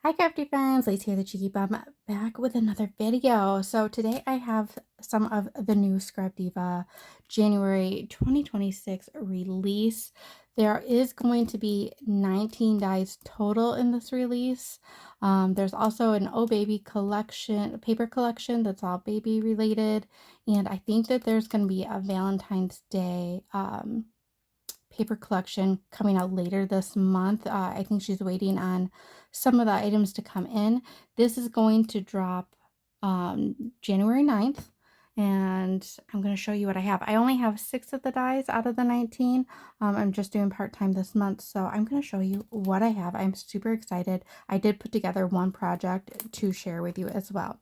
Hi, Crafty Friends. Lace here, the Cheeky Bum, back with another video. So today I have some of the new Scrap Diva January 2026 release. There is going to be 19 dies total in this release. There's also an Oh Baby collection, paper collection that's all baby related. And I think that there's going to be a Valentine's Day paper collection coming out later this month. I think she's waiting on some of the items to come in. This is going to drop January 9th, and I'm going to show you what I have. I only have 6 of the dies out of the 19. I'm just doing part-time this month, so I'm going to show you what I have. I'm super excited. I did put together one project to share with you as well.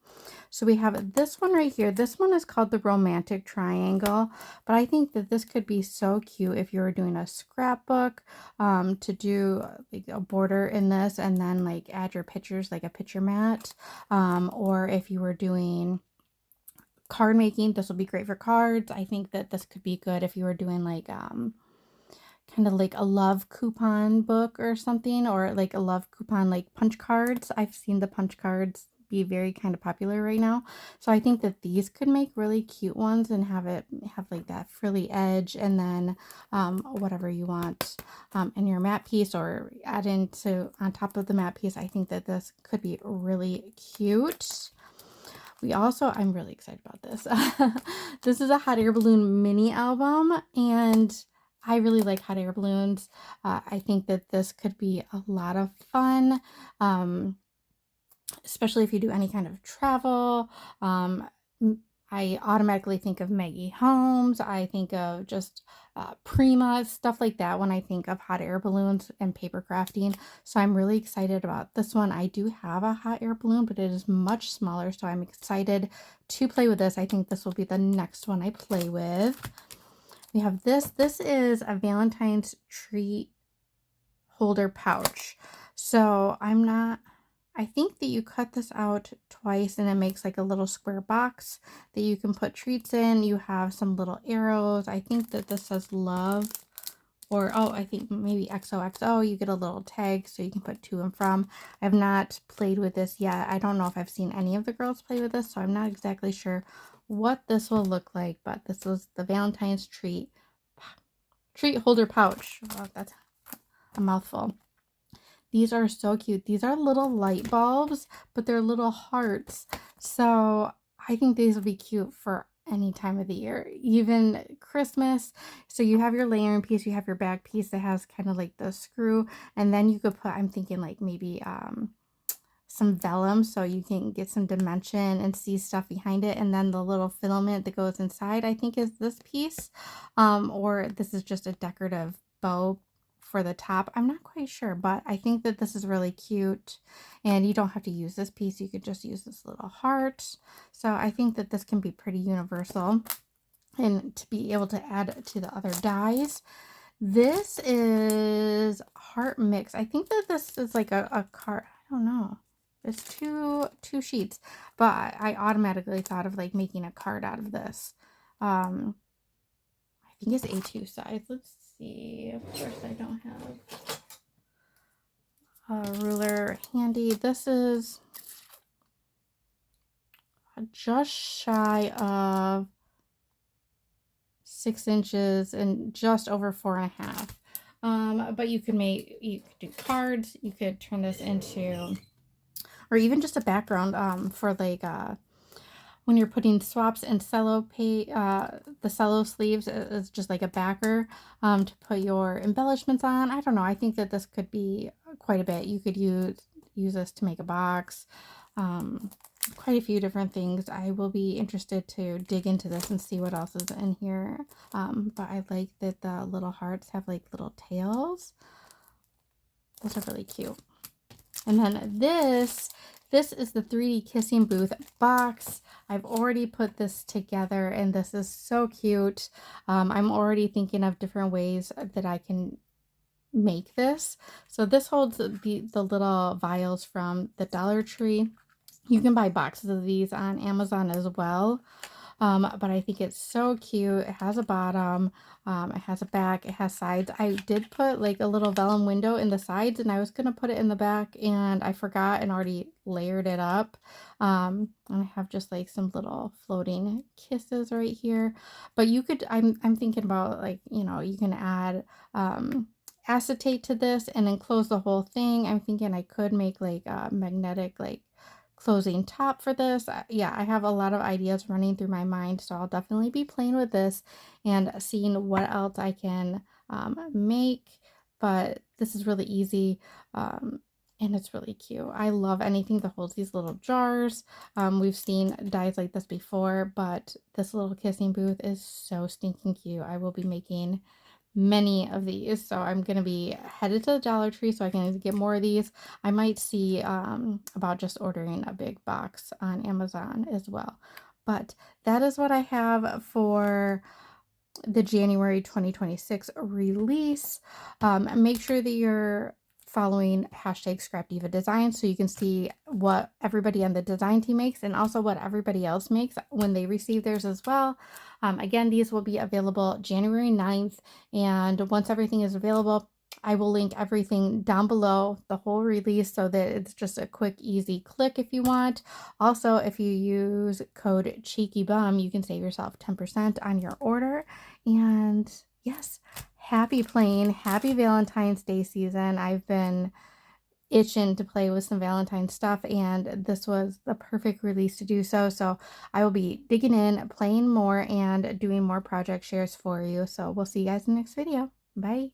So we have this one right here. This one is called the Romantic Triangle, but I think that this could be so cute if you were doing a scrapbook, to do like a border in this and then like add your pictures like a picture mat, or if you were doing card making, this will be great for cards. I think that this could be good if you were doing like kind of like a love coupon book or something, or like a love coupon like punch cards. I've seen the punch cards be very kind of popular right now, so I think that these could make really cute ones and have like that frilly edge, and then whatever you want in your mat piece or add into on top of the mat piece. I think that this could be really cute. We also, I'm really excited about this. This is a hot air balloon mini album, and I really like hot air balloons. I think that this could be a lot of fun, especially if you do any kind of travel. I automatically think of Maggie Holmes. I think of just Prima, stuff like that when I think of hot air balloons and paper crafting. So I'm really excited about this one. I do have a hot air balloon, but it is much smaller. So I'm excited to play with this. I think this will be the next one I play with. We have this. This is a Valentine's treat holder pouch. So I think that you cut this out twice and it makes like a little square box that you can put treats in. You have some little arrows. I think that this says love, or oh, I think maybe XOXO. You get a little tag so you can put to and from. I have not played with this yet. I don't know if I've seen any of the girls play with this, so I'm not exactly sure what this will look like, but this was the Valentine's treat holder pouch. Wow, that's a mouthful. These are so cute. These are little light bulbs, but they're little hearts. So I think these will be cute for any time of the year, even Christmas. So you have your layering piece, you have your back piece that has kind of like the screw, and then you could put, I'm thinking like maybe some vellum so you can get some dimension and see stuff behind it, and then the little filament that goes inside, I think, is this piece, or this is just a decorative bow for the top. I'm not quite sure, but I think that this is really cute, and you don't have to use this piece. You could just use this little heart. So I think that this can be pretty universal, and to be able to add to the other dies. This is heart mix. I think that this is like a card. I don't know. It's two sheets, but I automatically thought of like making a card out of this. I think it's A2 size. Let's see. Of course, I don't have a ruler handy. This is just shy of 6 inches and just over 4.5. But you could do cards. You could turn this into, or even just a background for like when you're putting swaps and the cello sleeves is just like a backer to put your embellishments on. I don't know. I think that this could be quite a bit. You could use this to make a box. Quite a few different things. I will be interested to dig into this and see what else is in here. But I like that the little hearts have like little tails. Those are really cute. And then this is the 3D Kissing Booth box. I've already put this together, and this is so cute. I'm already thinking of different ways that I can make this. So this holds the little vials from the Dollar Tree. You can buy boxes of these on Amazon as well. But I think it's so cute. It has a bottom, it has a back, it has sides. I did put like a little vellum window in the sides, and I was gonna put it in the back, and I forgot and already layered it up. And I have just like some little floating kisses right here. But you could, I'm thinking about like, you can add acetate to this and then close the whole thing. I'm thinking I could make like a magnetic like closing top for this. Yeah, I have a lot of ideas running through my mind, so I'll definitely be playing with this and seeing what else I can make. But this is really easy. And it's really cute. I love anything that holds these little jars. We've seen dies like this before, but this little kissing booth is so stinking cute. I will be making many of these. So I'm going to be headed to the Dollar Tree so I can get more of these. I might see about just ordering a big box on Amazon as well. But that is what I have for the January 2026 release. Make sure that you're following hashtag scrapdivadesigns so you can see what everybody on the design team makes and also what everybody else makes when they receive theirs as well. Again, these will be available January 9th, and once everything is available, I will link everything down below, the whole release, so that it's just a quick, easy click if you want. Also, if you use code CHEEKYBUM, you can save yourself 10% on your order. And yes, happy playing, happy Valentine's Day season. I've been itching to play with some Valentine stuff, and this was the perfect release to do so. So I will be digging in, playing more, and doing more project shares for you. So we'll see you guys in the next video. Bye.